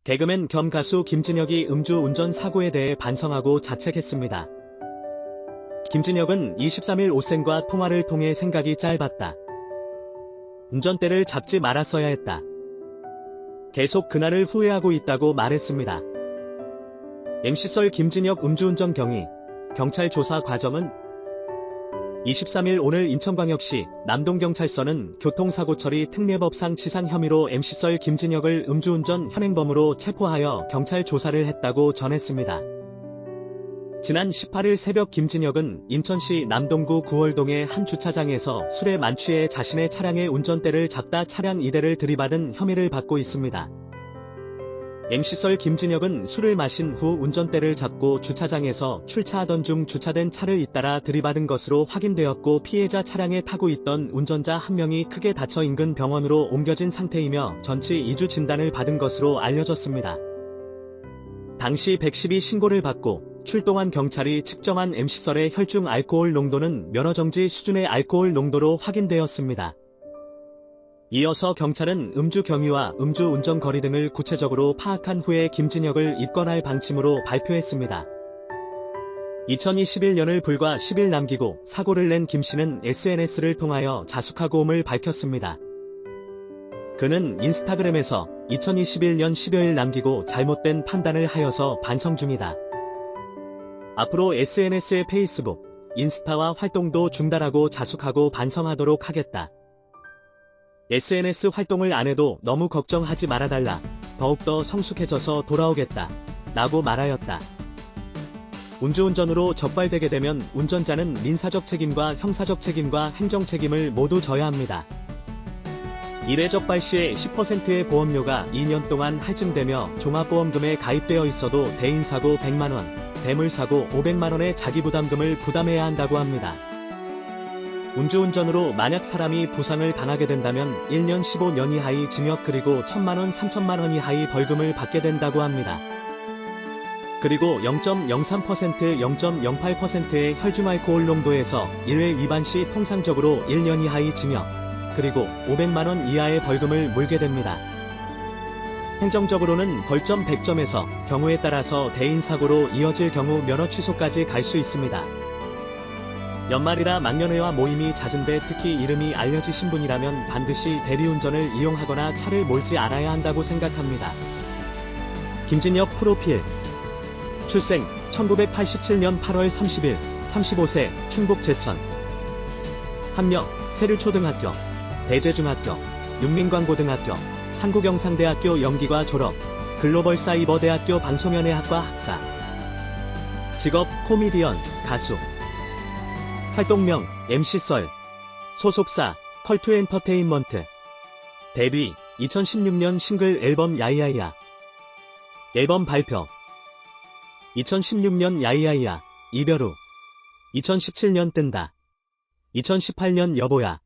개그맨 겸 가수 김진혁이 음주운전 사고에 대해 반성하고 자책했습니다. 김진혁은 23일 오센과 통화를 통해 생각이 짧았다. 운전대를 잡지 말았어야 했다. 계속 그날을 후회하고 있다고 말했습니다. MC썰 김진혁 음주운전 경위, 경찰 조사 과정은 23일 오늘 인천광역시 남동경찰서는 교통사고 처리 특례법상 치상 혐의로 MC썰 김진혁을 음주운전 현행범으로 체포하여 경찰 조사를 했다고 전했습니다. 지난 18일 새벽 김진혁은 인천시 남동구 구월동의 한 주차장에서 술에 만취해 자신의 차량의 운전대를 잡다 차량 2대를 들이받은 혐의를 받고 있습니다. MC썰 김진혁은 술을 마신 후 운전대를 잡고 주차장에서 출차하던 중 주차된 차를 잇따라 들이받은 것으로 확인되었고 피해자 차량에 타고 있던 운전자 한 명이 크게 다쳐 인근 병원으로 옮겨진 상태이며 전치 2주 진단을 받은 것으로 알려졌습니다. 당시 112 신고를 받고 출동한 경찰이 측정한 MC썰의 혈중 알코올 농도는 면허정지 수준의 알코올 농도로 확인되었습니다. 이어서 경찰은 음주 경위와 음주 운전 거리 등을 구체적으로 파악한 후에 김진혁을 입건할 방침으로 발표했습니다. 2021년을 불과 10일 남기고 사고를 낸 김씨는 SNS를 통하여 자숙하고옴을 밝혔습니다. 그는 인스타그램에서 2021년 10여일 남기고 잘못된 판단을 하여서 반성 중이다. 앞으로 SNS의 페이스북, 인스타와 활동도 중단하고 자숙하고 반성하도록 하겠다. SNS 활동을 안 해도 너무 걱정하지 말아달라. 더욱더 성숙해져서 돌아오겠다. 라고 말하였다. 음주운전으로 적발되게 되면 운전자는 민사적 책임과 형사적 책임과 행정 책임을 모두 져야 합니다. 1회 적발 시에 10%의 보험료가 2년 동안 할증되며 종합보험금에 가입되어 있어도 대인사고 100만원, 대물사고 500만원의 자기부담금을 부담해야 한다고 합니다. 음주운전으로 만약 사람이 부상을 당하게 된다면 1년 15년 이하의 징역 그리고 1,000만원 3,000만원 이하의 벌금을 받게 된다고 합니다. 그리고 0.03% 0.08%의 혈중 알코올 농도에서 1회 위반 시 통상적으로 1년 이하의 징역 그리고 500만원 이하의 벌금을 물게 됩니다. 행정적으로는 벌점 100점에서 경우에 따라서 대인사고로 이어질 경우 면허 취소까지 갈 수 있습니다. 연말이라 망년회와 모임이 잦은데 특히 이름이 알려지신 분이라면 반드시 대리운전을 이용하거나 차를 몰지 않아야 한다고 생각합니다. 김진혁 프로필 출생 1987년 8월 30일 35세 충북 제천 학력 세류초등학교 대제중학교 육민광고등학교 한국영상대학교 연기과 졸업 글로벌사이버대학교 방송연예학과 학사 직업 코미디언 가수 활동명 MC썰 소속사 컬투엔터테인먼트 데뷔 2016년 싱글 앨범 야이야이야 앨범 발표 2016년 야이야이야 이별 후 2017년 뜬다 2018년 여보야